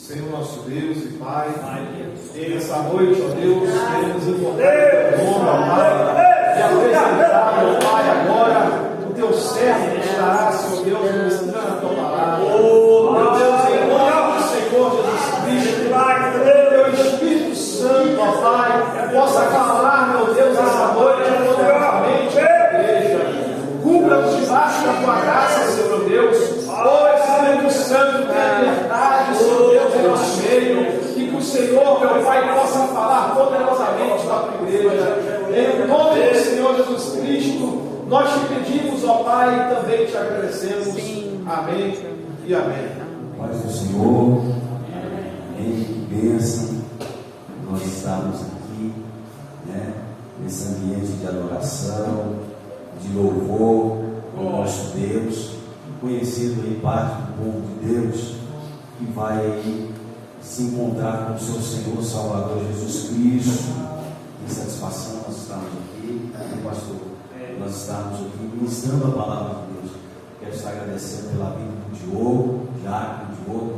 Senhor nosso Deus e Pai, nessa noite, ó Deus, queremos invocar o nome, ó Pai, e apresentar, ó Pai, agora o teu servo que estará, Senhor Deus, ministrando a tua palavra. Meu Deus, em nome do Senhor Jesus Cristo, teu Espírito Santo, ó Pai, possa falar, meu Deus, essa noite, poderosamente, igreja. Cubra-nos debaixo da tua graça, Senhor Deus. Espírito Santo, tenha liberdade, Senhor Deus, em nosso meio, e que o Senhor, meu Pai, possa falar poderosamente da tua igreja. Em nome do Senhor Jesus Cristo, nós te pedimos, ó Pai, e também te agradecemos. Amém e amém. Paz do Senhor, amém, que bênção nós estamos aqui, nesse ambiente de adoração, de louvor ao nosso Deus, conhecido em parte do povo de Deus, que vai se encontrar com o seu Senhor Salvador Jesus Cristo. Que satisfação nós estamos aqui, pastor, nós estamos aqui ministrando a palavra de Deus. Quero estar agradecendo pela vida do Diogo,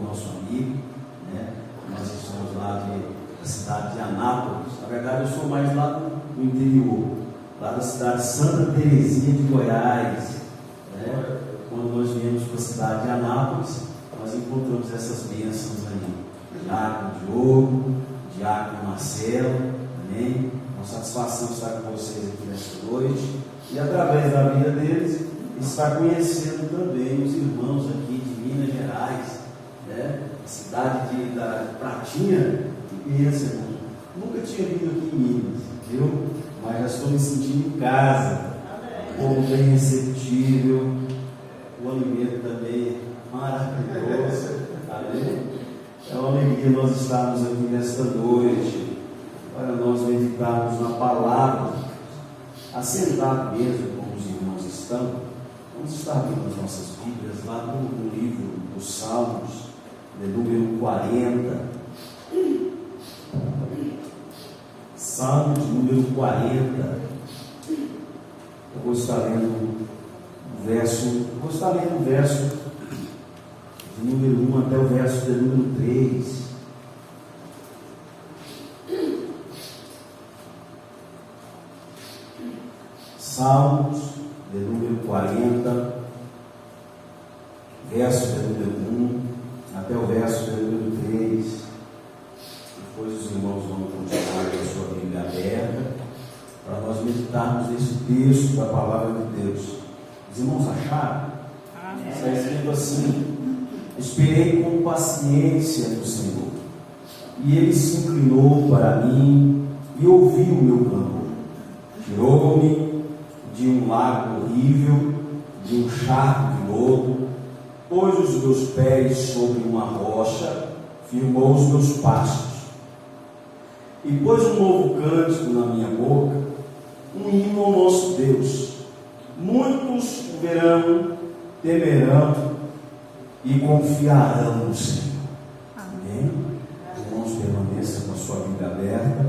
nosso amigo, Nós estamos lá da cidade de Anápolis. Na verdade, eu sou mais lá do interior, lá da cidade de Santa Terezinha de Goiás. Quando nós viemos para a cidade de Anápolis, nós encontramos essas bênçãos aí. Diácono Diogo, Diácono Marcelo, amém? Uma satisfação estar com vocês aqui nesta noite. E através da vida deles, estar conhecendo também os irmãos aqui de Minas Gerais, a cidade da Pratinha. Que bênção, irmão. Nunca tinha vindo aqui em Minas, viu? Mas já estou me sentindo em casa. Povo bem receptível, o alimento também maravilhoso. Amém? É uma alegria nós estarmos aqui nesta noite, para nós meditarmos na palavra, assentado mesmo como os irmãos estão. Vamos estar vendo as nossas Bíblias lá no livro dos Salmos, de número 40. Salmo de número 40. Eu vou estar lendo o verso de número 1 até o verso de número 3. Salmos de número 40, verso de número 1 até o verso de número 3. Depois os irmãos vão continuar com a sua Bíblia aberta, para nós meditarmos nesse texto da palavra de Deus. Os irmãos acharam? Está escrito assim: esperei com paciência no Senhor, e Ele se inclinou para mim e ouviu o meu clamor. Tirou-me de um lago horrível, de um charco de lodo, pôs os meus pés sobre uma rocha, firmou os meus passos, e pôs um novo cântico na minha boca, um hino ao nosso Deus. Muitos verão, temerão e confiarão no Senhor. Amém? Irmãos, permaneçam com a sua Bíblia aberta,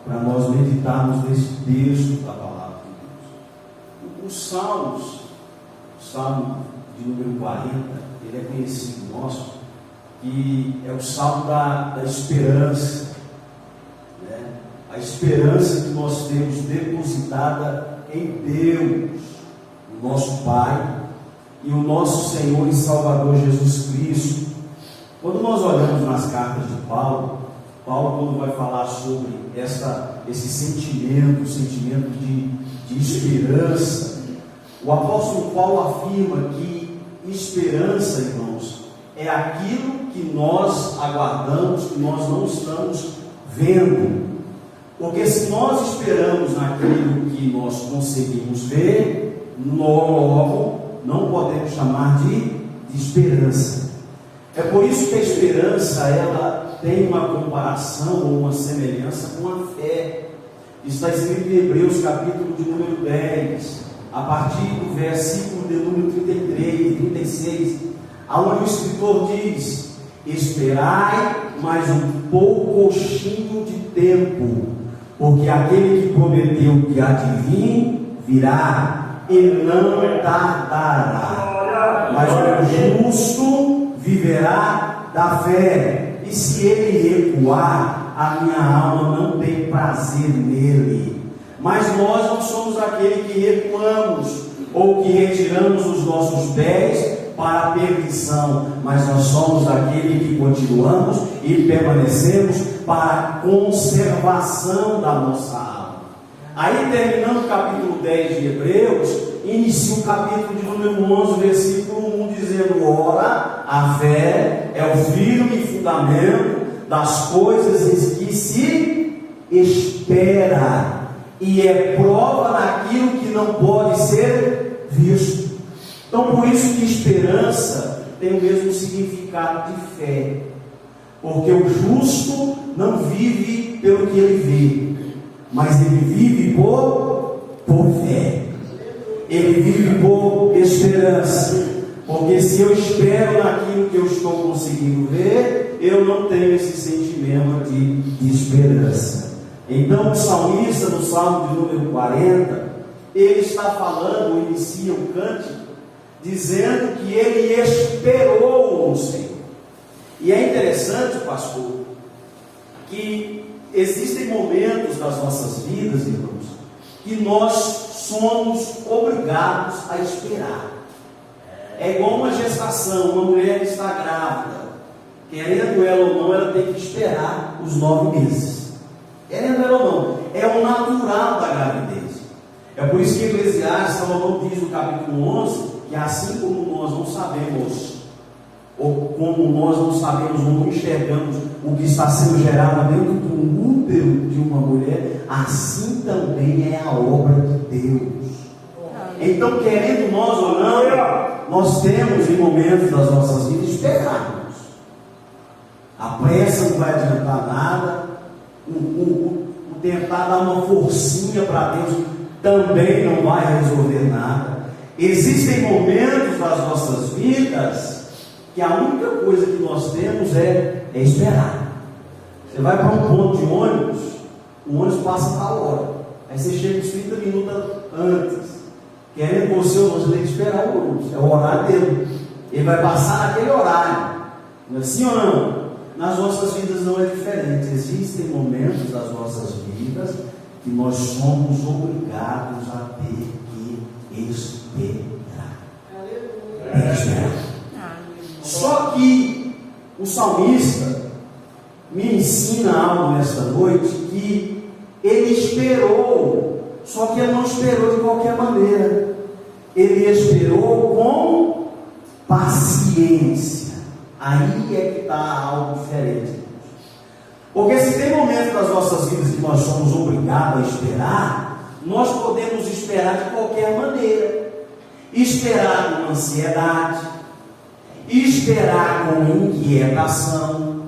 para nós meditarmos nesse texto da palavra de Deus. O Salmo de número 40, ele é conhecido nosso, que é o Salmo da esperança. A esperança que nós temos depositada em Deus, o nosso Pai, e o nosso Senhor e Salvador Jesus Cristo. Quando nós olhamos nas cartas de Paulo, quando vai falar sobre esse sentimento, o sentimento de esperança, o apóstolo Paulo afirma que esperança, irmãos, é aquilo que nós aguardamos, que nós não estamos vendo. Porque se nós esperamos naquilo que nós conseguimos ver, logo não podemos chamar de esperança. É por isso que a esperança, ela tem uma comparação ou uma semelhança com a fé. Está escrito em Hebreus capítulo de número 10, a partir do versículo de número 33 e 36, aonde o escritor diz: esperai mais um pouquinho de tempo, porque aquele que prometeu que há de vir, virá, e não tardará. Mas o justo viverá da fé. E se ele recuar, a minha alma não tem prazer nele. Mas nós não somos aquele que recuamos ou que retiramos os nossos pés para a perdição, mas nós somos aquele que continuamos e permanecemos para a conservação da nossa alma. Aí, terminando o capítulo 10 de Hebreus, inicia o capítulo de número 11, versículo 1, dizendo: ora, a fé é o firme fundamento das coisas em que se espera, e é prova naquilo que não pode ser visto. Então, por isso que esperança tem o mesmo significado de fé, porque o justo não vive pelo que ele vê, mas ele vive por fé, ele vive por esperança, porque se eu espero naquilo que eu estou conseguindo ver, eu não tenho esse sentimento de esperança. Então o salmista, no Salmo de número 40, ele está falando, inicia o cântico, dizendo que ele esperou no Senhor. E é interessante, pastor, que existem momentos das nossas vidas, irmãos, que nós somos obrigados a esperar. É igual uma gestação, uma mulher que está grávida, querendo ela ou não, ela tem que esperar os 9 meses. Querendo ela ou não, é o natural da gravidez. É por isso que Eclesiastes, Salomão diz no capítulo 11, que assim como nós não sabemos, ou como nós não sabemos ou não enxergamos o que está sendo gerado dentro do útero de uma mulher, assim também é a obra de Deus. Então, querendo nós ou não, nós temos em momentos das nossas vidas esperarmos. A pressa não vai adiantar nada, o tentar dar uma forcinha para Deus também não vai resolver nada. Existem momentos das nossas vidas que a única coisa que nós temos é esperar. Você vai para um ponto de ônibus, o ônibus passa tal hora, aí você chega uns 30 minutos antes, querendo você tem que esperar o ônibus, é o horário dele, ele vai passar naquele horário, não é assim ou não? Nas nossas vidas não é diferente. Existem momentos das nossas vidas que nós somos obrigados a ter que esperar. Só que o salmista me ensina algo nesta noite, que ele esperou, só que ele não esperou de qualquer maneira, ele esperou com paciência. Aí é que está algo diferente. Porque se tem momentos das nossas vidas que nós somos obrigados a esperar, nós podemos esperar de qualquer maneira. Esperar com ansiedade, esperar com inquietação,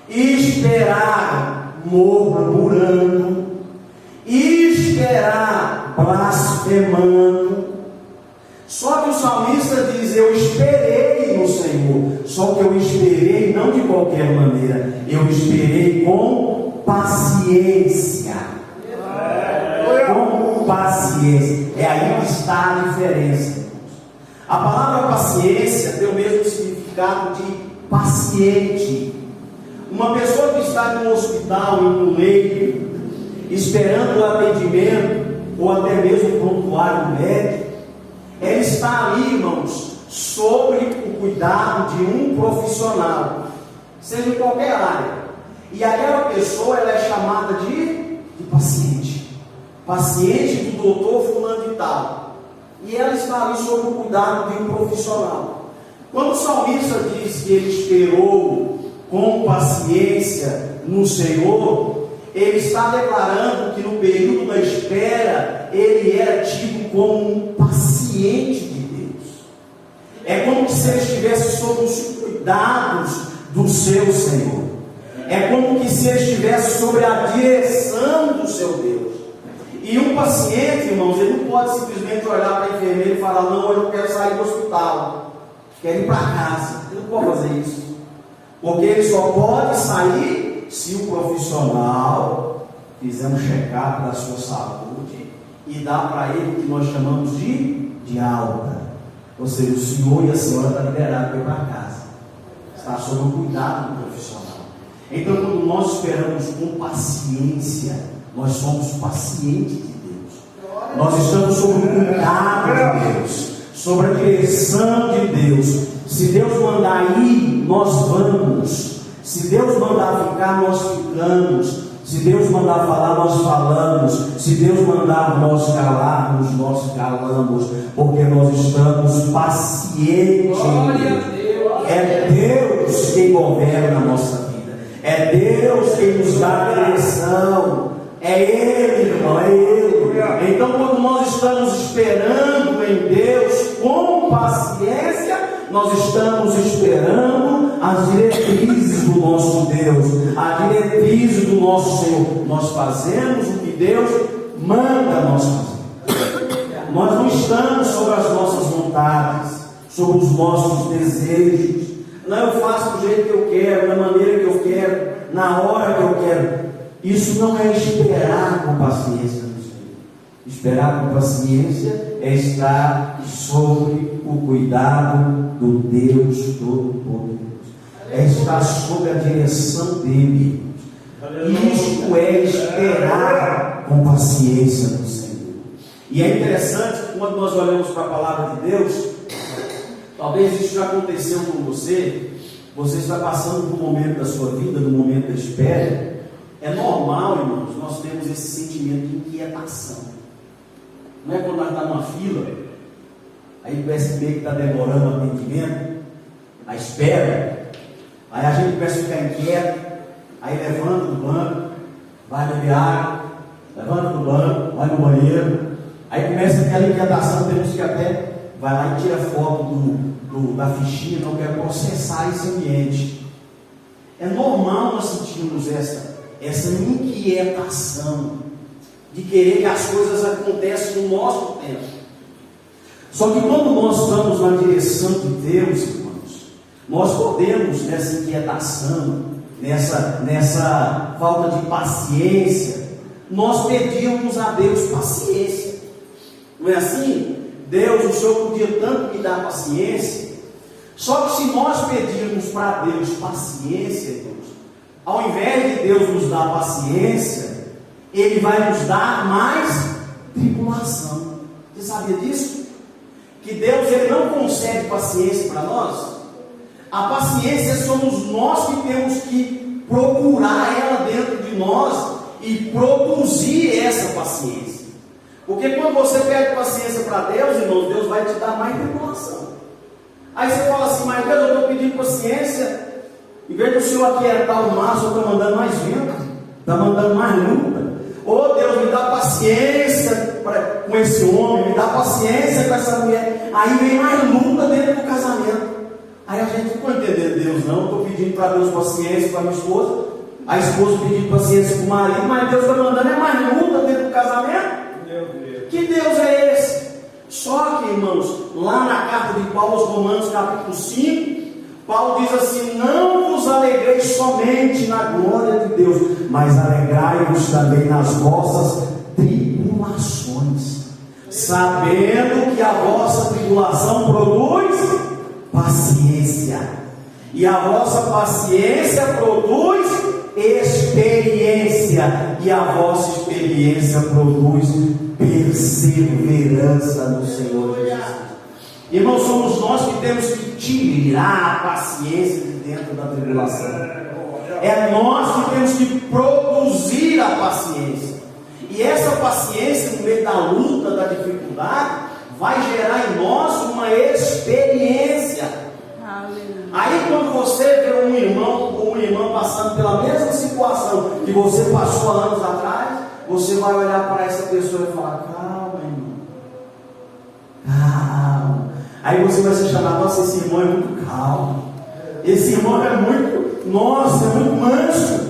esperar murmurando, esperar blasfemando. Só que o salmista diz: eu esperei no Senhor. Só que eu esperei não de qualquer maneira, eu esperei com paciência. Com paciência. É aí que está a diferença. A palavra paciência tem o mesmo significado de paciente. Uma pessoa que está no hospital, em um leito, esperando o atendimento, ou até mesmo o prontuário médico, ela está ali, irmãos, sobre o cuidado de um profissional, seja em qualquer área. E aquela pessoa, ela é chamada de paciente. Paciente do doutor fulano de tal. E ela está ali sob o cuidado de um profissional. Quando o salmista diz que ele esperou com paciência no Senhor, ele está declarando que no período da espera, ele era tido como um paciente de Deus. É como se ele estivesse sob os cuidados do seu Senhor. É como se ele estivesse sob a direção do seu Deus. E um paciente, irmãos, ele não pode simplesmente olhar para a enfermeira e falar: não, hoje eu quero sair do hospital, quero ir para casa. Ele não pode fazer isso, porque ele só pode sair se o profissional fizer um check-up da sua saúde e dar para ele o que nós chamamos de alta. Ou seja, o senhor e a senhora estão liberados para ir para casa. está sob o cuidado do profissional. Então, quando nós esperamos com paciência, nós somos pacientes de Deus. Nós estamos sob o cuidado de Deus, sob a direção de Deus. Se Deus mandar ir, nós vamos. Se Deus mandar ficar, nós ficamos. Se Deus mandar falar, nós falamos. Se Deus mandar nós calarmos, nós calamos. Porque nós estamos pacientes. É Deus quem governa a nossa vida. É Deus quem nos dá a direção. É Ele, irmão, é Ele. Então, quando nós estamos esperando em Deus com paciência, nós estamos esperando as diretrizes do nosso Deus, a diretriz do nosso Senhor. Nós fazemos o que Deus manda nós fazer. Nós não estamos sobre as nossas vontades, sobre os nossos desejos. Não, eu faço do jeito que eu quero, da maneira que eu quero, na hora que eu quero. Isso não é esperar com paciência no Senhor. Esperar com paciência é estar sob o cuidado do Deus Todo-Poderoso. É estar sob a direção dele. Isto é esperar com paciência no Senhor. E é interessante que quando nós olhamos para a palavra de Deus, talvez isso já aconteceu com você. Você está passando por um momento da sua vida, no momento da espera. É normal, irmãos, nós temos esse sentimento de inquietação. Não é quando nós estamos numa fila, aí parece que está demorando o atendimento, a espera, aí a gente começa a ficar inquieto, aí levanta do banco, vai beber água, levanta do banco, vai no banheiro, aí começa aquela inquietação, temos que até vai lá e tira foto da fichinha, não quer processar esse ambiente. É normal nós sentirmos essa inquietação de querer que as coisas aconteçam no nosso tempo. Só que quando nós estamos na direção de Deus, irmãos, nós podemos, nessa inquietação, nessa falta de paciência, nós pedimos a Deus paciência. Não é assim? Deus, o Senhor podia tanto me dar paciência. Só que se nós pedirmos para Deus paciência, irmãos, ao invés de Deus nos dar paciência, Ele vai nos dar mais tribulação. Você sabia disso? Que Deus Ele não concede paciência para nós. A paciência somos nós que temos que procurar ela dentro de nós e produzir essa paciência. Porque quando você pede paciência para Deus, irmão, Deus vai te dar mais tribulação. Aí você fala assim, mas Deus, eu estou pedindo paciência. Em vez do Senhor aquietar o mar, o Senhor está mandando mais vento, está mandando mais luta. Oh Deus, me dá paciência com esse homem, me dá paciência com essa mulher. Aí vem mais luta dentro do casamento. Aí a gente não entender Deus, não. Estou pedindo para Deus paciência para a minha esposa, a esposa pedindo paciência para o marido, mas Deus está mandando é mais luta dentro do casamento. Que Deus é esse? Só que, irmãos, lá na carta de Paulo aos Romanos, capítulo 5, Paulo diz assim: não vos alegreis somente na glória de Deus, mas alegrai-vos também nas vossas tribulações, sabendo que a vossa tribulação produz paciência, e a vossa paciência produz experiência, e a vossa experiência produz perseverança no Senhor Jesus. Irmãos, somos nós que temos que tirar a paciência de dentro da tribulação. É nós que temos que produzir a paciência. E essa paciência, no meio da luta, da dificuldade, vai gerar em nós uma experiência. Aí quando você vê um irmão ou uma irmã passando pela mesma situação que você passou há anos atrás, você vai olhar para essa pessoa e falar: calma, irmão, calma. Aí você vai se chamar: nossa, esse irmão é muito calmo, esse irmão é muito, nossa, é muito manso.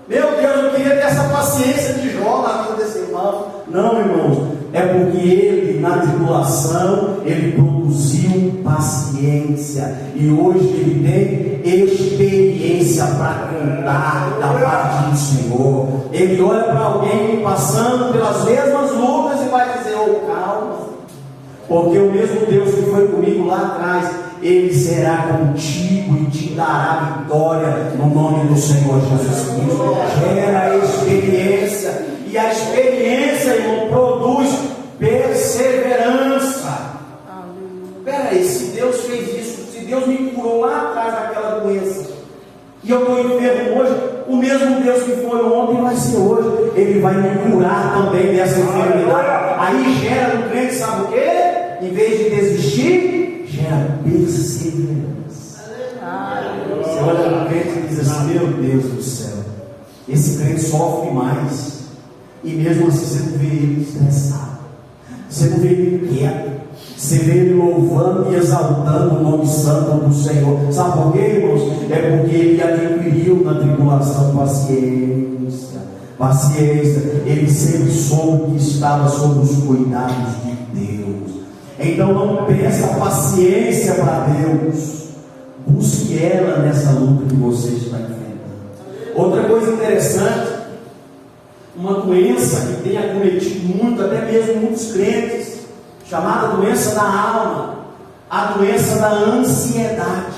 Meu Deus, eu queria ter essa paciência de Jó na vida desse irmão. Não, irmãos, é porque ele, na tribulação, ele produziu paciência, e hoje ele tem experiência para cantar da parte do Senhor. Ele olha para alguém passando pelas mesmas lutas e vai dizer: oh, calma, porque o mesmo Deus que foi comigo lá atrás, Ele será contigo e te dará vitória no nome do Senhor Jesus Cristo. Gera experiência, e a experiência, irmão, produz perseverança. Peraí, se Deus fez isso, se Deus me curou lá atrás daquela doença, e eu estou enfermo hoje, o mesmo Deus que foi ontem vai ser hoje. Ele vai me curar também dessa enfermidade. Aí gera no crente, sabe o quê? Em vez de desistir, gera perseverança. Você olha no crente e diz assim: meu Deus do céu, esse crente sofre mais, e mesmo assim você não vê ele estressado, você não vê ele quieto, você vê ele louvando e exaltando o nome santo do Senhor. Sabe por quê, irmãos? É porque ele adquiriu na tribulação paciência. Ele sempre soube que estava sob os cuidados de Deus. Então não peça paciência para Deus, busque ela nessa luta que você está enfrentando. Outra coisa interessante, uma doença que tem acometido muito, até mesmo muitos crentes, chamada doença da alma, a doença da ansiedade.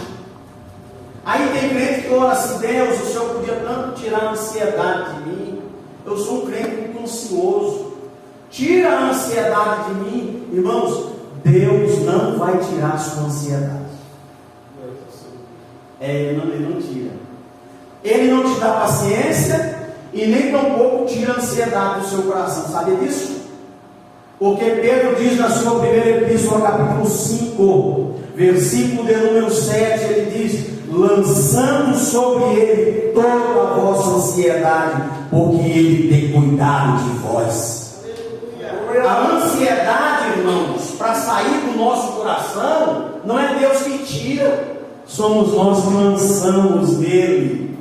Aí tem crente que ora assim: Deus, o Senhor podia tanto tirar a ansiedade de mim, eu sou um crente muito ansioso, tira a ansiedade de mim. Irmãos, Deus não vai tirar a sua ansiedade. Ele não tira. Ele não te dá paciência, e nem tampouco tira a ansiedade do seu coração. Sabia disso? Porque Pedro diz na sua primeira epístola, capítulo 5, versículo de número 7, ele diz: lançando sobre ele toda a vossa ansiedade, porque ele tem cuidado de vós. A ansiedade, irmãos, para sair do nosso coração, não é Deus que tira, somos nós que lançamos nele.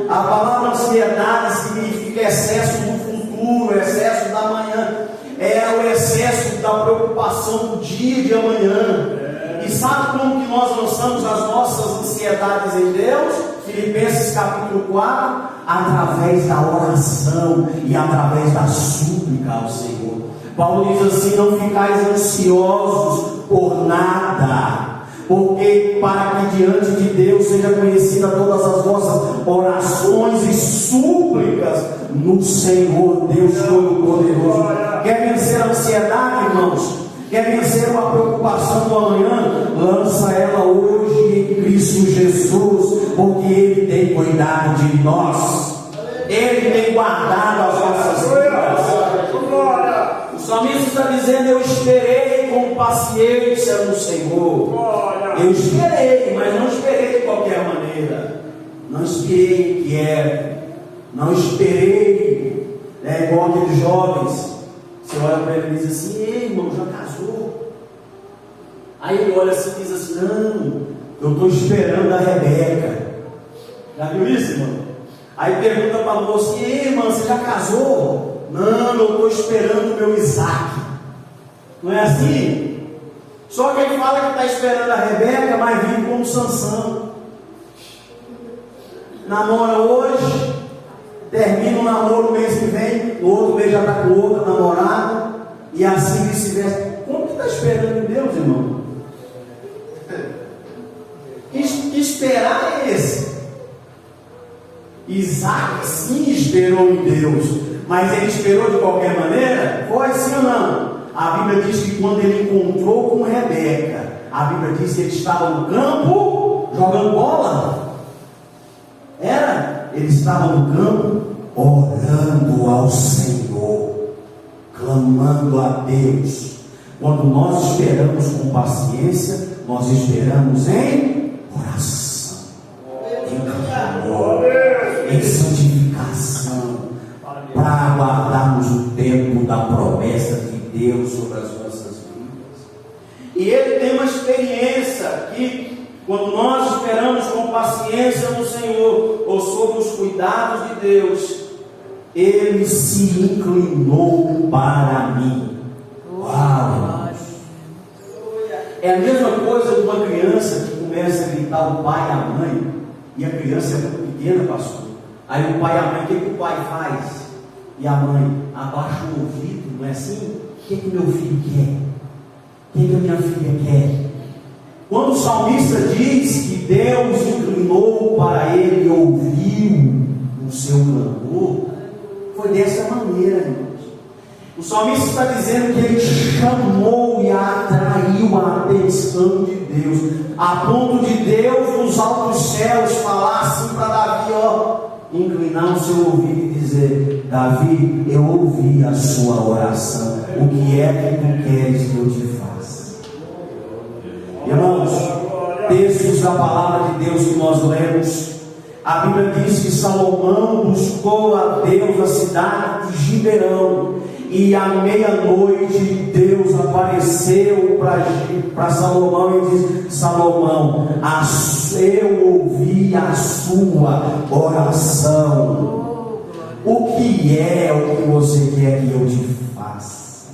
A palavra ansiedade significa excesso do futuro, excesso da manhã, é o excesso da preocupação do dia de amanhã. E sabe como que nós lançamos as nossas ansiedades em Deus? Filipenses capítulo 4, através da oração e através da súplica ao Senhor. Paulo diz assim: não ficais ansiosos por nada, porque para que diante de Deus seja conhecida todas as vossas orações e súplicas no Senhor Deus Todo-Poderoso. Quer vencer a ansiedade, irmãos? Quer vencer uma preocupação do amanhã? Lança ela hoje em Cristo Jesus, porque Ele tem cuidado de nós, Ele tem guardado as nossas vidas. O salmista está dizendo: eu esperei com paciência no Senhor. Eu esperei, mas não esperei de qualquer maneira. Não esperei inquieto, não esperei, igual aqueles jovens. Você olha para ele e diz assim: ei, irmão, já casou? Aí ele olha assim e diz assim: não, eu estou esperando a Rebeca. Já viu isso, irmão? Aí pergunta para a moça: ei, irmã, você já casou? Não, eu estou esperando o meu Isaac. Não é assim? Só que ele fala que está esperando a Rebeca, mas vive como Sansão. Namora hoje, termina o namoro no mês que vem, no outro mês já está com outra namorada, e assim vice-versa. Como que está esperando em Deus, irmão? Que esperar é esse? Isaac sim esperou em Deus, mas ele esperou de qualquer maneira? Foi sim ou não? A Bíblia diz que quando ele encontrou com Rebeca, a Bíblia diz que ele estava no campo jogando bola. Ele estava no campo orando ao Senhor, clamando a Deus. Quando nós esperamos com paciência, nós esperamos em oração, em clamor, em santificação, para aguardarmos o tempo da promessa de Deus sobre as nossas vidas. E ele tem uma experiência que, quando nós esperamos com paciência no Senhor, ou sob os cuidados de Deus, Ele se inclinou para mim. Uau! É a mesma coisa de uma criança que começa a gritar o pai e a mãe, e a criança é muito pequena, pastor. Aí o pai e a mãe, o que o pai faz? E a mãe abaixa o ouvido, não é assim? O que meu filho quer? O que a minha filha quer? Quando Quando o salmista diz que Deus inclinou para ele e ouviu o seu clamor, foi dessa maneira, irmãos. O salmista está dizendo que ele chamou e atraiu a atenção de Deus, a ponto de Deus nos altos céus falar assim para Davi, inclinar o seu ouvido e dizer: Davi, eu ouvi a sua oração, o que é que tu queres que eu te faça? Irmãos, textos da palavra de Deus que nós lemos, a Bíblia diz que Salomão buscou a Deus na cidade de Gibeão, e à meia-noite Deus apareceu para Salomão e disse: Salomão, eu ouvi a sua oração. O que é o que você quer que eu te faça?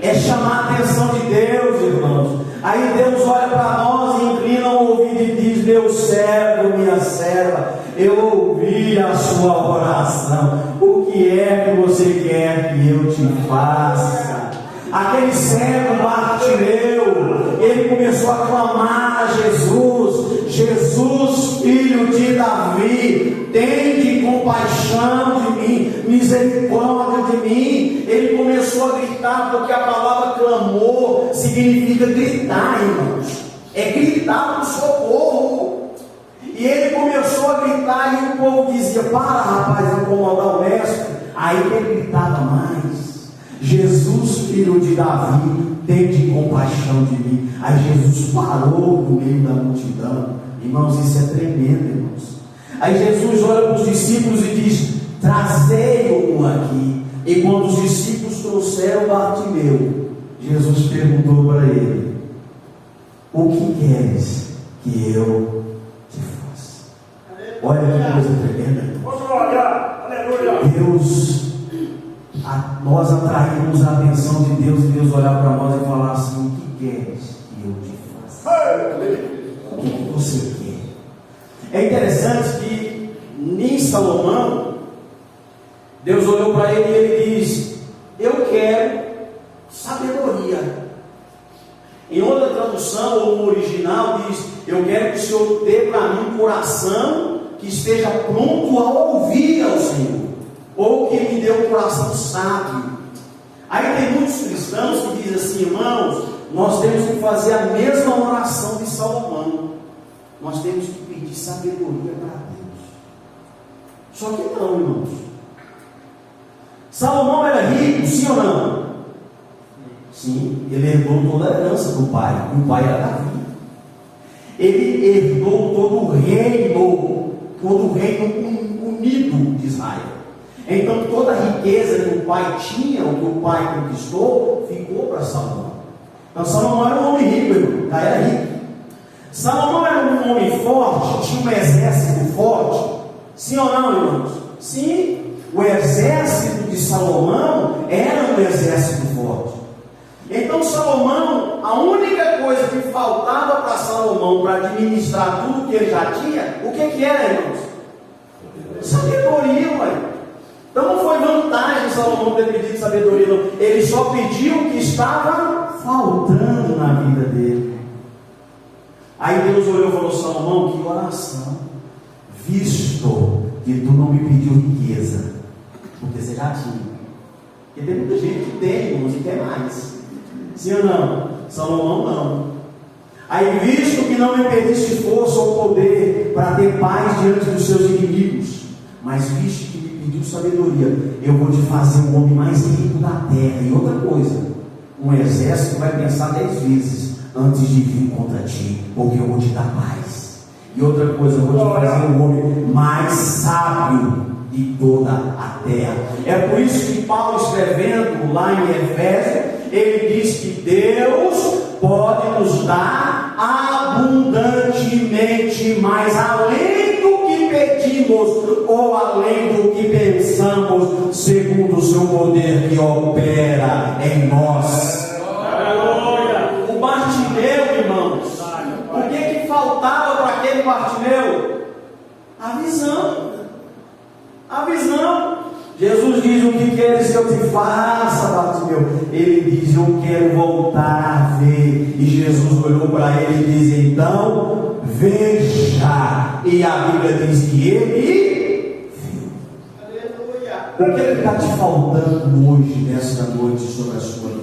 É chamar a atenção de Deus, irmãos. Aí Deus olha para nós e inclina o ouvido e diz: meu servo, minha serva, eu ouvi a sua oração. O que é que você quer que eu te faça? Aquele servo Bartimeu, ele começou a clamar a Jesus: Jesus, filho de Davi, tende compaixão de mim, misericórdia de mim. Ele começou a gritar, porque a palavra clamor significa gritar, irmãos. É gritar por socorro. E ele começou a gritar e o povo dizia: para, rapaz, incomodar o mestre. Aí ele gritava mais: Jesus, filho de Davi, tende compaixão de mim. Aí Jesus parou no meio da multidão. Irmãos, isso é tremendo, irmãos. Aí Jesus olha para os discípulos e diz: trazei-o aqui. E quando os discípulos trouxeram Bartimeu, Jesus perguntou para ele: o que queres que eu te faça? Olha que coisa tremenda. Deus, nós atraímos a atenção de Deus e Deus olhar para nós e falar assim: o que queres que eu te faça? O que você quer? É interessante que em Salomão, Deus olhou para ele e ele diz: eu quero sabedoria. Em outra tradução, ou no original, diz: eu quero que o Senhor dê para mim um coração que esteja pronto a ouvir ao Senhor, ou que me dê um coração sábio. Aí tem muitos cristãos que dizem assim: irmãos, nós temos que fazer a mesma oração de Salomão, nós temos que pedir sabedoria para Deus. Só que não, irmãos. Salomão era rico, sim ou não? Sim, ele herdou toda a herança do pai, e o pai era Davi. Ele herdou todo o reino unido de Israel. Então toda a riqueza que o pai tinha, o que o pai conquistou, ficou para Salomão. Então Salomão era um homem rico, irmão, já era rico. Salomão era um homem forte, tinha um exército forte, sim ou não, irmãos? Sim, o exército de Salomão era um exército forte. Então Salomão, a única coisa que faltava para Salomão para administrar tudo que ele já tinha, o que era, irmãos? Sabedoria, ué. Então não foi vantagem Salomão ter pedido sabedoria, não. Ele só pediu o que estava faltando na vida dele. Aí Deus olhou e falou: Salomão, que oração, visto que tu não me pediu riqueza, porque você já tinha. Porque tem muita gente que tem, irmãos, e quer mais. Sim ou não? Salomão não. Aí, visto que não me pediste força ou poder para ter paz diante dos seus inimigos, mas visto que me pediu sabedoria, eu vou te fazer o homem mais rico da terra. E outra coisa, um exército vai pensar 10 vezes antes de vir contra ti, porque eu vou te dar paz. E outra coisa, eu vou te fazer o homem mais sábio de toda a terra. É por isso que Paulo, escrevendo lá em Efésios, ele diz que Deus pode nos dar abundantemente, mais além do que pedimos ou além do que pensamos, segundo o seu poder que opera em nós. O Bartimeu, irmãos, o que faltava para aquele Bartimeu? A visão. A visão. Jesus diz diz: o que queres que eu te faça, Bartimeu? Ele diz: eu quero voltar a ver. E Jesus olhou para ele e diz: então veja. E a Bíblia diz que ele viu. Aleluia. O que está te faltando hoje, nesta noite, sobre a sua vida?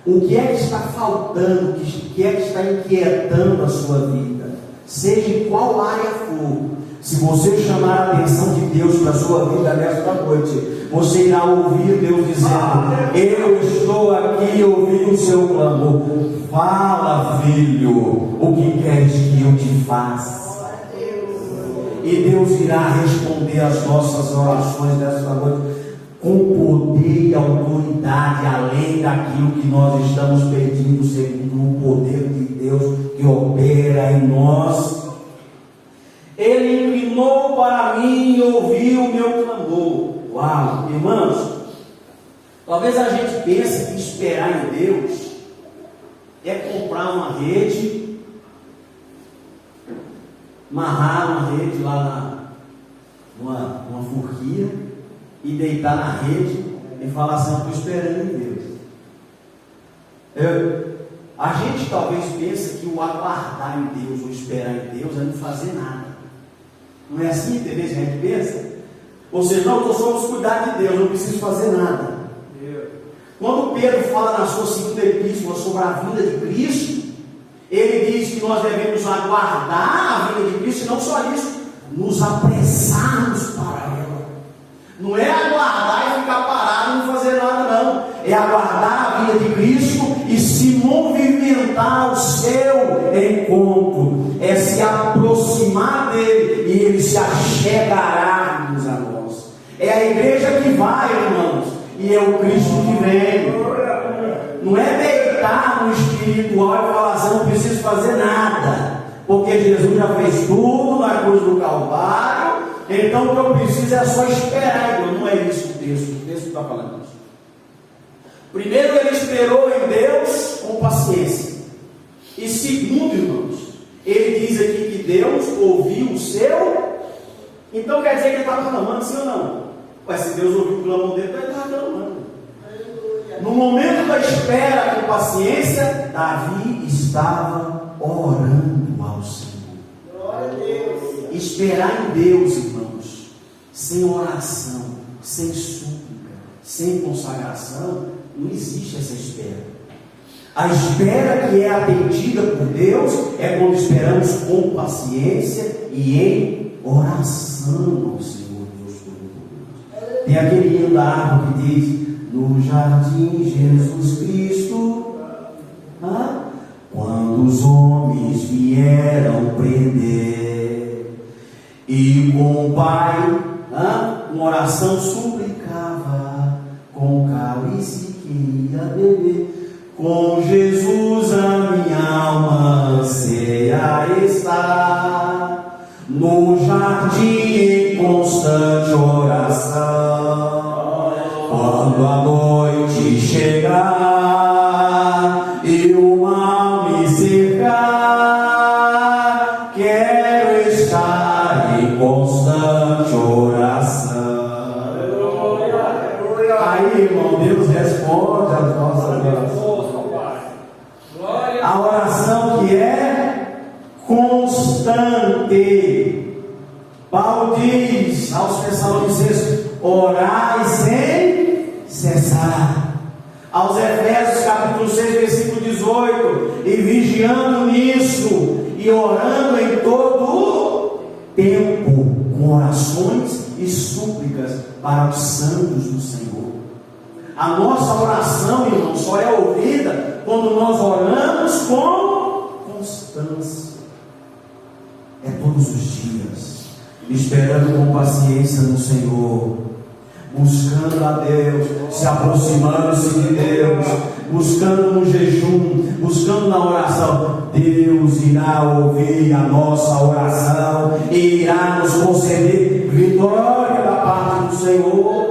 O que é que está faltando? O que é que está inquietando a sua vida? Seja em qual área for. Se você chamar a atenção de Deus para a sua vida nesta noite, você irá ouvir Deus dizendo: eu estou aqui ouvindo o seu clamor. Fala, filho, o que queres que eu te faça? E Deus irá responder às nossas orações nesta noite com poder e autoridade, além daquilo que nós estamos pedindo, segundo o poder de Deus que opera em nós. Ele inclinou para mim e ouviu o meu clamor. Uau, irmãos, talvez a gente pense que esperar em Deus é comprar uma rede, amarrar uma rede lá numa forquilha e deitar na rede e falar assim: eu estou esperando em Deus. A gente talvez pense que o aguardar em Deus ou esperar em Deus é não fazer nada. Não é assim que a gente pensa? Ou seja, não, nós somos cuidar de Deus, não preciso fazer nada. Quando Pedro fala na sua segunda epístola sobre a vinda de Cristo, ele diz que nós devemos aguardar a vinda de Cristo, e não só isso, nos apressarmos para ela. Não é aguardar e ficar parado e não fazer nada, não. É aguardar a vinda de Cristo e se movimentar ao seu encontro. É se aproximar dele e ele se achegará a nós. É a igreja que vai, irmãos, e é o Cristo que vem. Não é deitar no espiritual e falar assim: não preciso fazer nada, porque Jesus já fez tudo na cruz do Calvário, então o que eu preciso é só esperar. Então, não é isso o texto está falando isso. Primeiro, ele esperou em Deus com paciência. E segundo, irmãos, ele diz aqui que Deus ouviu o seu. Então quer dizer que ele estava clamando, sim ou não? Mas se Deus ouviu o clamor dele, ele estava clamando. No momento da espera com paciência, Davi estava orando ao Senhor. Glória a Deus. Esperar em Deus, irmãos, sem oração, sem súplica, sem consagração, não existe essa espera. A espera que é atendida por Deus é quando esperamos com paciência e em oração ao Senhor Deus Todo-Poderoso. Tem aquele hino da árvore que diz: no jardim Jesus Cristo, quando os homens vieram prender, e com o Pai, uma oração suplicava, com o cálice que ia beber. Com Jesus a minha alma anseia estar, no jardim em constante oração. Quando a noite chegar e o mal me cercar, quero estar em constante oração. Aí, irmão, Deus responde às nossas orações. A oração que é constante. Paulo diz aos Tessalonicenses: orai sem cessar. Aos Efésios capítulo 6 versículo 18: e vigiando nisso e orando em todo o tempo com orações e súplicas para os santos do Senhor. A nossa oração, irmão, só é ouvida quando nós oramos com constância. É todos os dias, esperando com paciência no Senhor, buscando a Deus, se aproximando-se de Deus, buscando no jejum, buscando na oração. Deus irá ouvir a nossa oração e irá nos conceder vitória da parte do Senhor.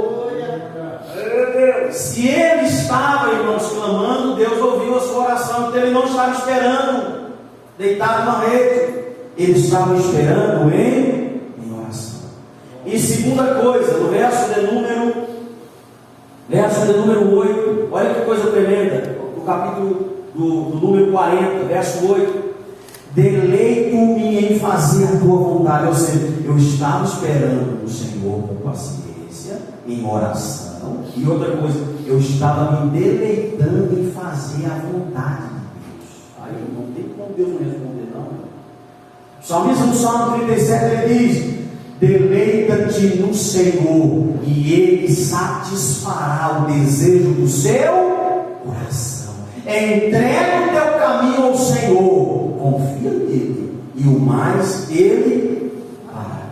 Se ele estava, irmãos, clamando, Deus ouviu a sua oração. Então ele não estava esperando deitado na rede, ele estava esperando em oração. E segunda coisa, no verso de número 8, olha que coisa tremenda, no capítulo do número 40, verso 8: deleito-me em fazer a tua vontade. Ou seja, eu estava esperando o Senhor com paciência, em oração, e outra coisa, eu estava me deleitando em fazer a vontade de Deus. Aí não tem como Deus não responder, não. O salmista no Salmo 37 ele diz: deleita-te no Senhor, e Ele satisfará o desejo do seu coração. Entrega o teu caminho ao Senhor, confia nele, e o mais Ele fará.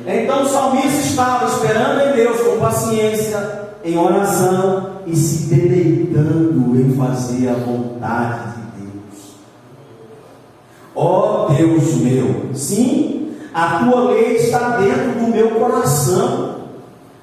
Então o salmista estava esperando em Deus com paciência, em oração, e se deleitando em fazer a vontade de Deus. Ó Deus meu, sim, a tua lei está dentro do meu coração.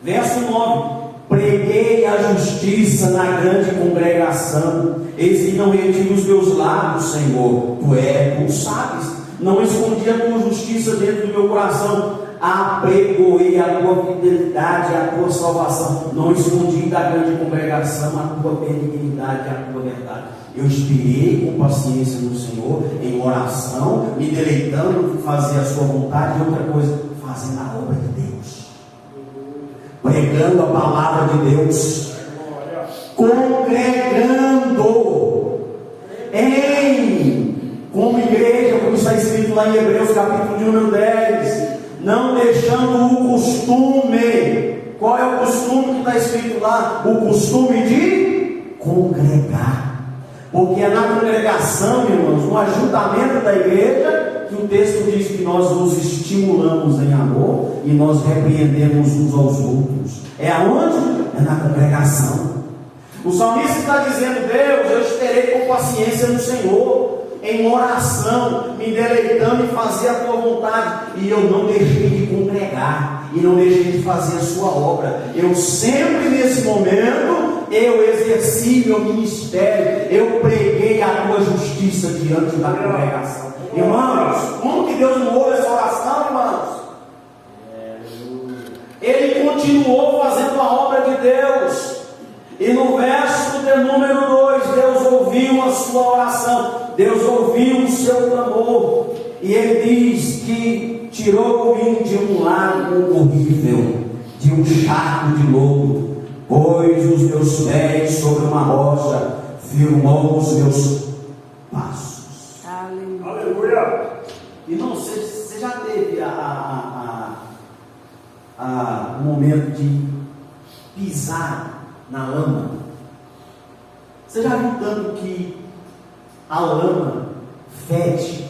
Verso 9: preguei a justiça na grande congregação, eis que não retiro os meus lábios, Senhor, tu sabes, não escondi a tua justiça dentro do meu coração, apregoei a tua fidelidade e a tua salvação, não escondi da grande congregação a tua benignidade e a tua verdade. Eu esperei com paciência no Senhor, em oração, me deleitando em fazer a sua vontade, e outra coisa, fazendo a obra de Deus, pregando a palavra de Deus, congregando como igreja, como está escrito lá em Hebreus capítulo de número 10, não deixando o costume. Qual é o costume que está escrito lá? O costume de congregar. Porque é na congregação, irmãos, no ajuntamento da igreja, que o texto diz que nós nos estimulamos em amor e nós repreendemos uns aos outros. É aonde? É na congregação. O salmista está dizendo: Deus, eu esperei com paciência no Senhor, em oração, me deleitando em fazer a tua vontade, e eu não deixei de congregar, e não deixei de fazer a sua obra. Eu sempre nesse momento, eu exerci meu ministério, eu preguei a tua justiça diante da congregação. Irmãos, como que Deus não ouve essa oração, irmãos? Ele continuou fazendo a obra de Deus. E no verso de número 2, Deus ouviu a sua oração, Deus ouviu o seu clamor, e Ele diz que tirou-me de um lago horrível, de um charco de lodo, pôs os meus pés sobre uma rocha, firmou os meus passos. Aleluia! Irmão, você já teve um momento de pisar na lama? Você já viu tanto que a lama fede?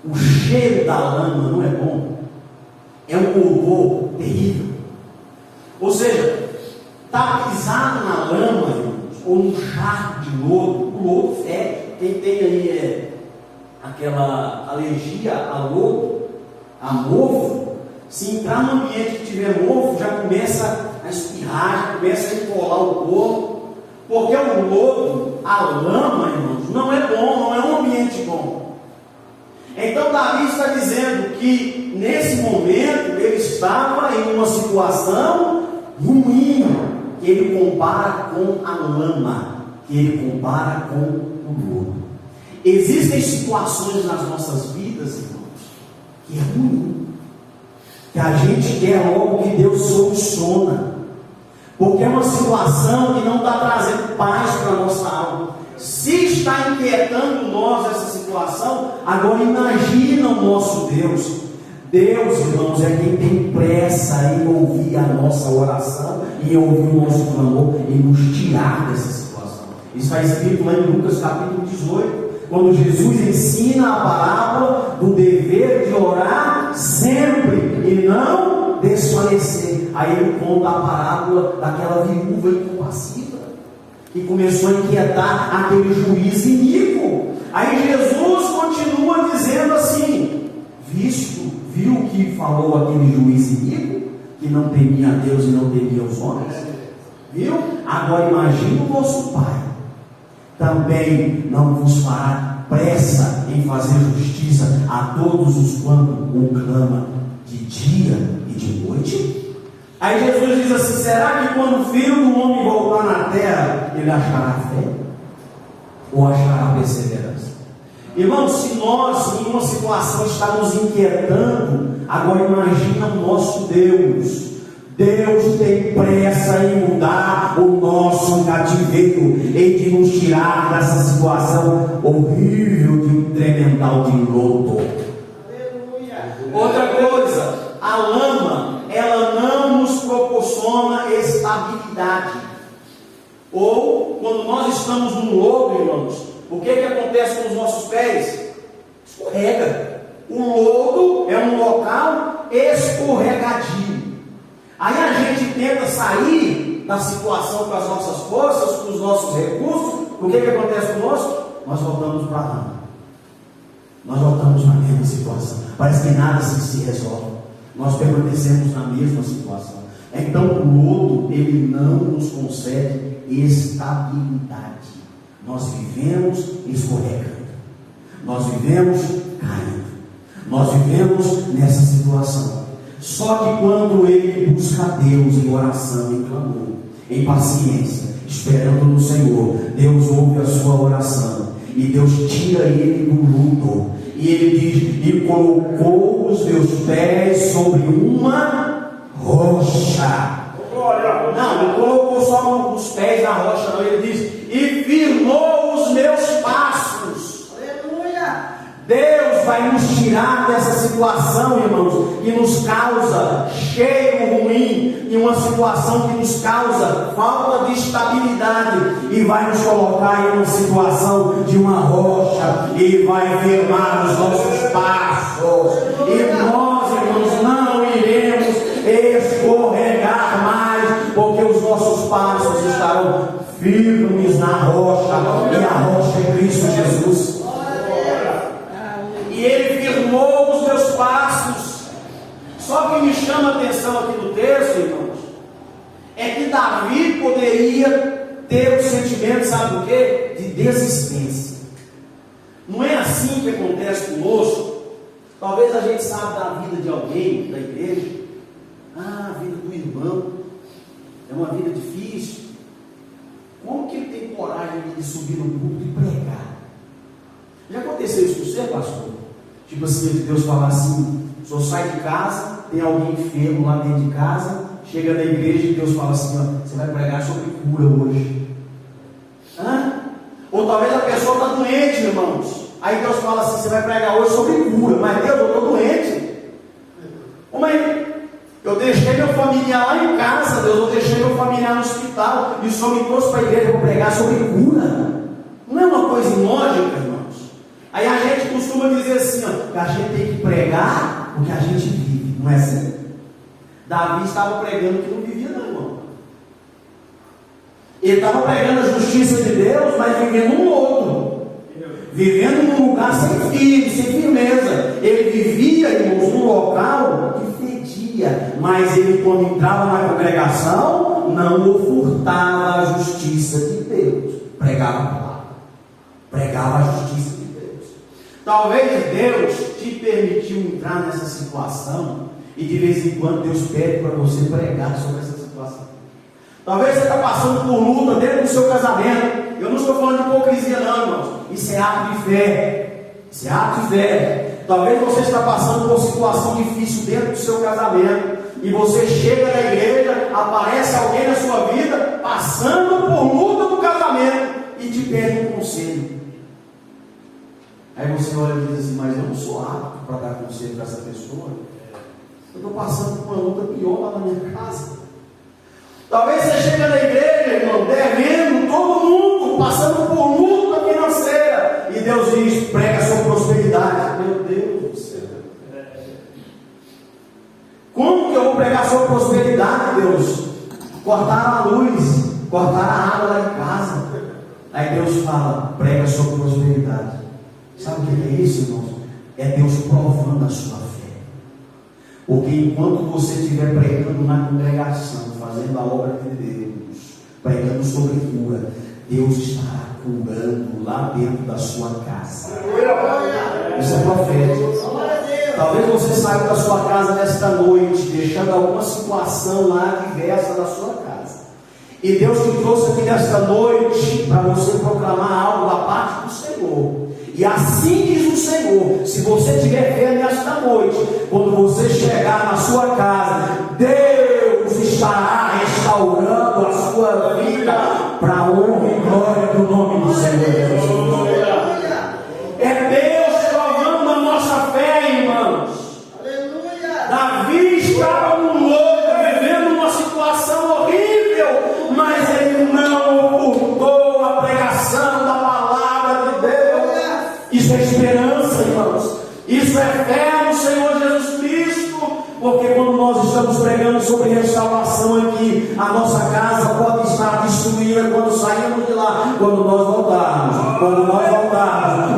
O cheiro da lama não é bom, é um odor terrível. Ou seja, está pisado na lama, irmãos, ou num charco de lodo, o lodo fede. Quem tem aí aquela alergia a lodo, a mofo, se entrar no ambiente que tiver mofo, já começa a espirrar, já começa a empolar o corpo, porque o lodo, a lama, irmãos, não é bom, não é um ambiente bom. Então Davi está dizendo que nesse momento ele estava em uma situação ruim, que ele compara com a lama, que ele compara com o lodo. Existem situações nas nossas vidas, irmãos, que é ruim, que a gente quer logo que Deus soluciona, porque é uma situação que não está trazendo paz para a nossa alma. Se está inquietando nós essa situação, agora imagina o nosso Deus. Deus, irmãos, é quem tem pressa em ouvir a nossa oração, e ouvir o nosso clamor, e nos tirar dessa situação. Isso está escrito lá em Lucas capítulo 18, quando Jesus ensina a parábola do dever de orar sempre e não desfalecer. Aí ele conta a parábola daquela viúva incompassiva, que começou a inquietar aquele juiz iníquo. Aí Jesus continua dizendo assim: viu o que falou aquele juiz iníquo, que não temia a Deus e não temia os homens? Viu? Agora imagina o vosso Pai também não vos fará pressa em fazer justiça a todos os quanto o clama de dia e de noite? Aí Jesus diz assim: será que quando o Filho do Homem voltar na terra, ele achará fé? Ou achará perseverança? Irmãos, se nós em uma situação está nos inquietando, agora imagina o nosso Deus. Deus tem pressa em mudar o nosso cativeiro, em de nos tirar dessa situação horrível de um tremendal de lodo. Outra coisa, a lama, ela não nos proporciona estabilidade. Ou, quando nós estamos no lodo, irmãos, o que acontece com os nossos pés? Escorrega. O lodo é um local escorregadio. Aí a gente tenta sair da situação com as nossas forças, com os nossos recursos. O que acontece conosco? Nós voltamos para a lama. Nós voltamos na mesma situação. Parece que nada se resolve. Nós permanecemos na mesma situação. Então o lodo, ele não nos concede estabilidade. Nós vivemos escorregando. Nós vivemos caindo. Nós vivemos nessa situação. Só que quando ele busca a Deus em oração, em clamor, em paciência, esperando no Senhor, Deus ouve a sua oração e Deus tira ele do luto. E ele diz: e colocou os meus pés sobre uma rocha. Não, ele colocou só os pés na rocha, não. Ele diz: e firmou os meus passos. Aleluia! Deus vai nos tirar dessa situação, irmãos, que nos causa cheiro ruim, e uma situação que nos causa falta de estabilidade, e vai nos colocar em uma situação de uma rocha, e vai firmar os nossos passos, e nós, irmãos, não iremos escorregar mais, porque os nossos passos estarão firmes na rocha, e a rocha é Cristo Jesus. E ele firmou os meus passos. Só que me chama a atenção aqui no texto, irmãos, é que Davi poderia ter o sentimento, sabe o quê? De desistência. Não é assim que acontece conosco. Talvez a gente saiba da vida de alguém, da igreja. Ah, a vida do irmão é uma vida difícil. Como que ele tem coragem de subir no púlpito e pregar? Já aconteceu isso com você, pastor? Tipo assim, Deus falar assim: o senhor sai de casa, tem alguém enfermo lá dentro de casa, chega na igreja e Deus fala assim: ó, você vai pregar sobre cura hoje. Hã? Ou talvez a pessoa está doente, irmãos. Aí Deus fala assim: você vai pregar hoje sobre cura. Mas Deus, eu estou doente. Como é? Eu deixei meu familiar lá em casa, Deus, eu deixei meu familiar no hospital, e o Senhor me trouxe para a igreja para pregar sobre cura. Não é uma coisa ilógica, irmãos? Aí a gente costuma dizer assim, ó, que a gente tem que pregar o que a gente vive, não é assim? Davi estava pregando o que não vivia, não, irmão. Ele estava pregando a justiça de Deus, mas vivendo um outro, vivendo num lugar sem firme, sem firmeza. Ele vivia, irmãos, num local que fedia, mas ele, quando entrava na congregação, não furtava a justiça de Deus. Pregava a palavra, pregava a justiça de Deus. Talvez Deus te permitiu entrar nessa situação, e de vez em quando Deus pede para você pregar sobre essa situação. Talvez você está passando por luta dentro do seu casamento. Eu não estou falando de hipocrisia, não, irmãos. Isso é ato de fé. Isso é ato de fé. Talvez você está passando por uma situação difícil dentro do seu casamento, e você chega na igreja, aparece alguém na sua vida passando por luta do casamento e te pede um conselho. Aí você olha e diz assim: mas eu não sou apto para dar conselho para essa pessoa. Eu estou passando por uma luta pior lá na minha casa. Talvez você chega na igreja, irmão, devendo todo mundo, passando por luta financeira, e Deus diz: prega sobre prosperidade. Meu Deus do céu. Como que eu vou pregar sobre prosperidade, Deus? Cortaram a luz, cortaram a água lá em casa. Aí Deus fala: prega sobre prosperidade. Sabe o que é isso, irmãos? É Deus provando a sua fé. Porque enquanto você estiver pregando na congregação, fazendo a obra de Deus, pregando sobre cura, Deus estará curando lá dentro da sua casa. Isso é profético. Talvez você saiu da sua casa nesta noite, deixando alguma situação lá diversa da sua casa. E Deus te trouxe aqui nesta noite para você proclamar algo da parte do Senhor. E assim diz o Senhor: se você tiver fé nesta noite, quando você chegar na sua casa, Deus estará restaurando a sua vida para a honra e glória do nome do Senhor. É Deus provando a nossa fé, irmãos. Davi estava no lodo, vivendo uma situação horrível, mas ele não ocultou a pregação da palavra de Deus. Isso é esperança, irmãos. Isso é fé no Senhor Jesus Cristo. Porque quando nós estamos pregando sobre restauração aqui, a nossa casa pode estar destruída quando sairmos de lá. Quando nós voltarmos,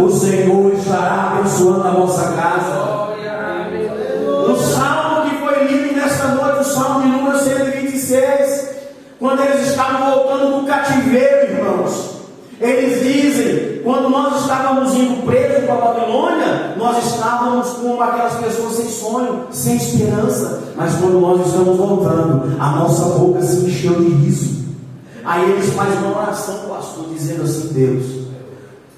o Senhor estará abençoando a nossa casa. O salmo que foi lido nesta noite, o salmo de número 126, quando eles estavam voltando do cativeiro, irmãos, eles dizem: quando nós estávamos indo presos para a Babilônia, nós estávamos como aquelas pessoas sem sonho, sem esperança. Mas quando nós estamos voltando, a nossa boca se encheu de riso. Aí eles fazem uma oração, pastor, dizendo assim: Deus,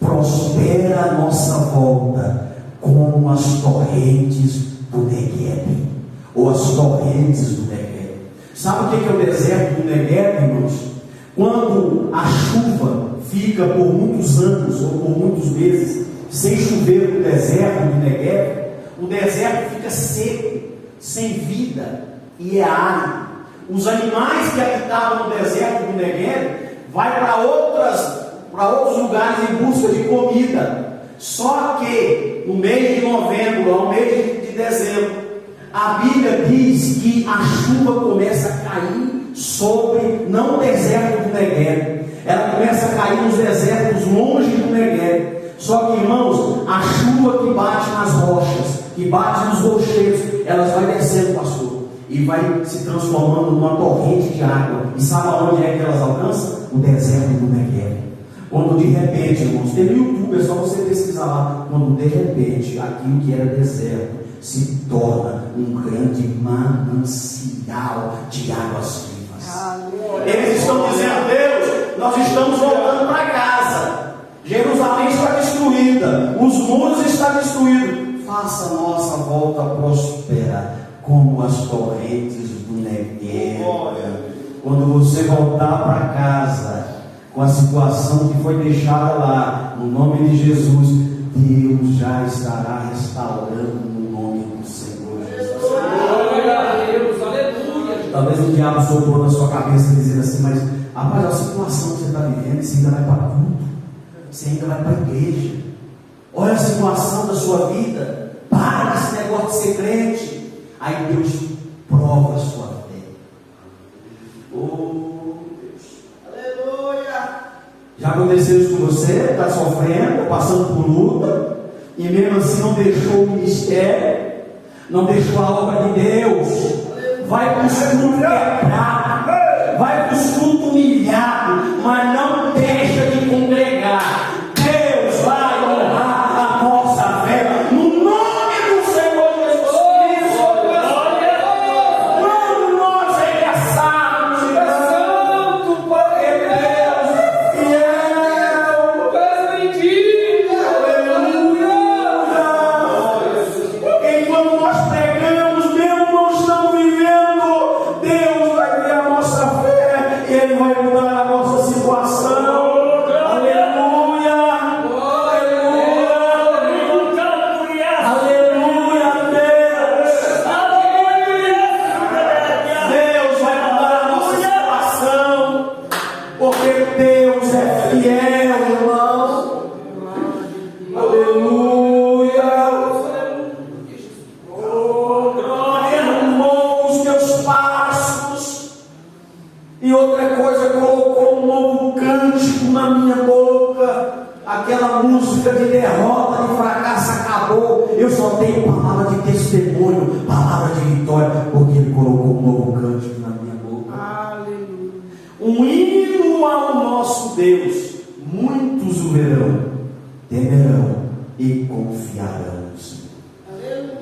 prospera a nossa volta como as torrentes do Negueb, ou as torrentes do Negueb. Sabe o que é o deserto do Negueb, irmãos? Quando a chuva fica por muitos anos ou por muitos meses sem chover no deserto do Negueb, o deserto fica seco, sem vida e é árido. Os animais que habitavam no deserto do Negueb vai para outros lugares em busca de comida. Só que no mês de novembro ao mês de dezembro, a Bíblia diz que a chuva começa a cair sobre, não o deserto do Negueb, ela começa a cair nos desertos longe do Negueb. Só que, irmãos, a chuva que bate nas rochas, que bate nos rocheiros, elas vai descendo, pastor, e vai se transformando numa torrente de água. E sabe aonde é que elas alcançam? O deserto do Negueb. Quando de repente, irmãos, tem no YouTube, é só você pesquisar lá. Quando de repente aquilo que era deserto se torna um grande manancial de águas vivas. Eles estão dizendo: Deus, nós estamos voltando para casa. Jerusalém está destruída, os muros estão destruídos. Faça a nossa volta próspera como as torrentes do Negueb. Quando você voltar para casa com a situação que foi deixada lá, no nome de Jesus, Deus já estará restaurando no nome do Senhor Jesus. Glória a Deus, aleluia. Talvez o diabo soprou na sua cabeça dizendo assim: mas rapaz, a situação que você está vivendo, você ainda vai para culto, você ainda vai para a igreja, olha a situação da sua vida, para esse negócio de ser crente. Aí Deus prova a sua fé. Já aconteceu isso com você? Está sofrendo, passando por luta, e mesmo assim não deixou o ministério, não deixou a obra de Deus. Vai para os cultos quebrado, vai para os cultos humilhado, mas não deixa de congregar. Deus vai honrar a nossa fé no nome do Senhor Jesus Cristo. Quando nós regressarmos, santo, porque Deus enquanto nós pregamos, mesmo não estamos vivendo, Deus vai ver a nossa fé e Ele vai mudar a nossa situação. Aleluia, aleluia, aleluia, Deus vai mudar a nossa situação, porque Deus é fiel, irmão. Aleluia. Arrumou os teus passos. E outra coisa, colocou um novo cântico na minha boca. Aquela música de derrota, de fracasso acabou. Eu só tenho palavra de testemunho, palavra de vitória, porque Ele colocou um novo cântico na minha boca. Aleluia. Um hino ao nosso Deus. Muitos o verão, temerão e confiarão no Senhor.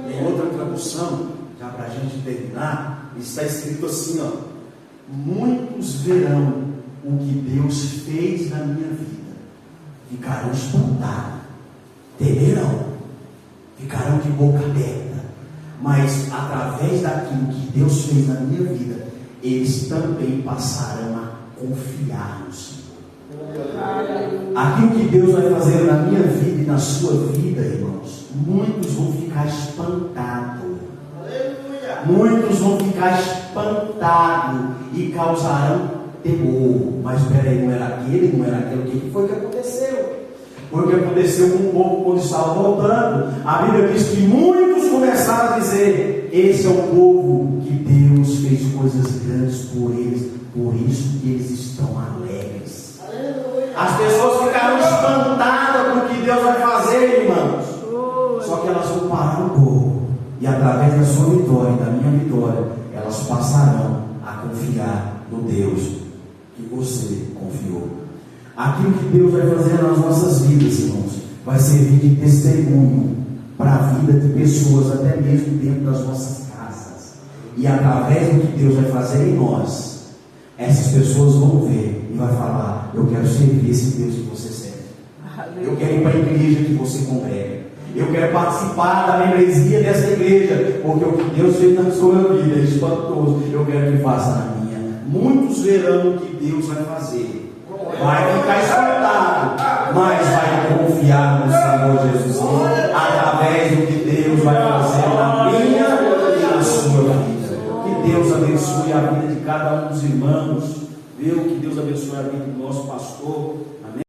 Em porção, já para a gente terminar, está escrito assim, ó: muitos verão o que Deus fez na minha vida, ficarão espantados, temerão, ficarão de boca aberta, mas através daquilo que Deus fez na minha vida, eles também passarão a confiar no Senhor. Aquilo que Deus vai fazer na minha vida e na sua vida, irmãos, muitos vão ficar espantados. Muitos vão ficar espantados e causarão temor. Mas espera aí, não era aquele, o que foi que aconteceu? Foi o que aconteceu com o povo quando estava voltando. A Bíblia diz que muitos começaram a dizer: esse é o povo que Deus fez coisas grandes por eles, por isso que eles estão alegres. As pessoas ficaram espantadas com o que Deus vai fazer, irmãos. Só que elas vão parar um pouco, e através da sua vitória e da minha vitória, elas passarão a confiar no Deus que você confiou. Aquilo que Deus vai fazer nas nossas vidas, irmãos, vai servir de testemunho para a vida de pessoas, até mesmo dentro das nossas casas. E através do que Deus vai fazer em nós, essas pessoas vão ver e vai falar: eu quero servir esse Deus que você serve. Eu quero ir para a igreja que você congrega. Eu quero participar da membresia dessa igreja, porque o que Deus fez na sua vida é espantoso. Eu quero que faça na minha. Muitos verão o que Deus vai fazer. Vai ficar espantado, mas vai confiar no Senhor Jesus, através do que Deus vai fazer na minha e na sua vida. Que Deus abençoe a vida de cada um dos irmãos. Que Deus abençoe a vida do nosso pastor.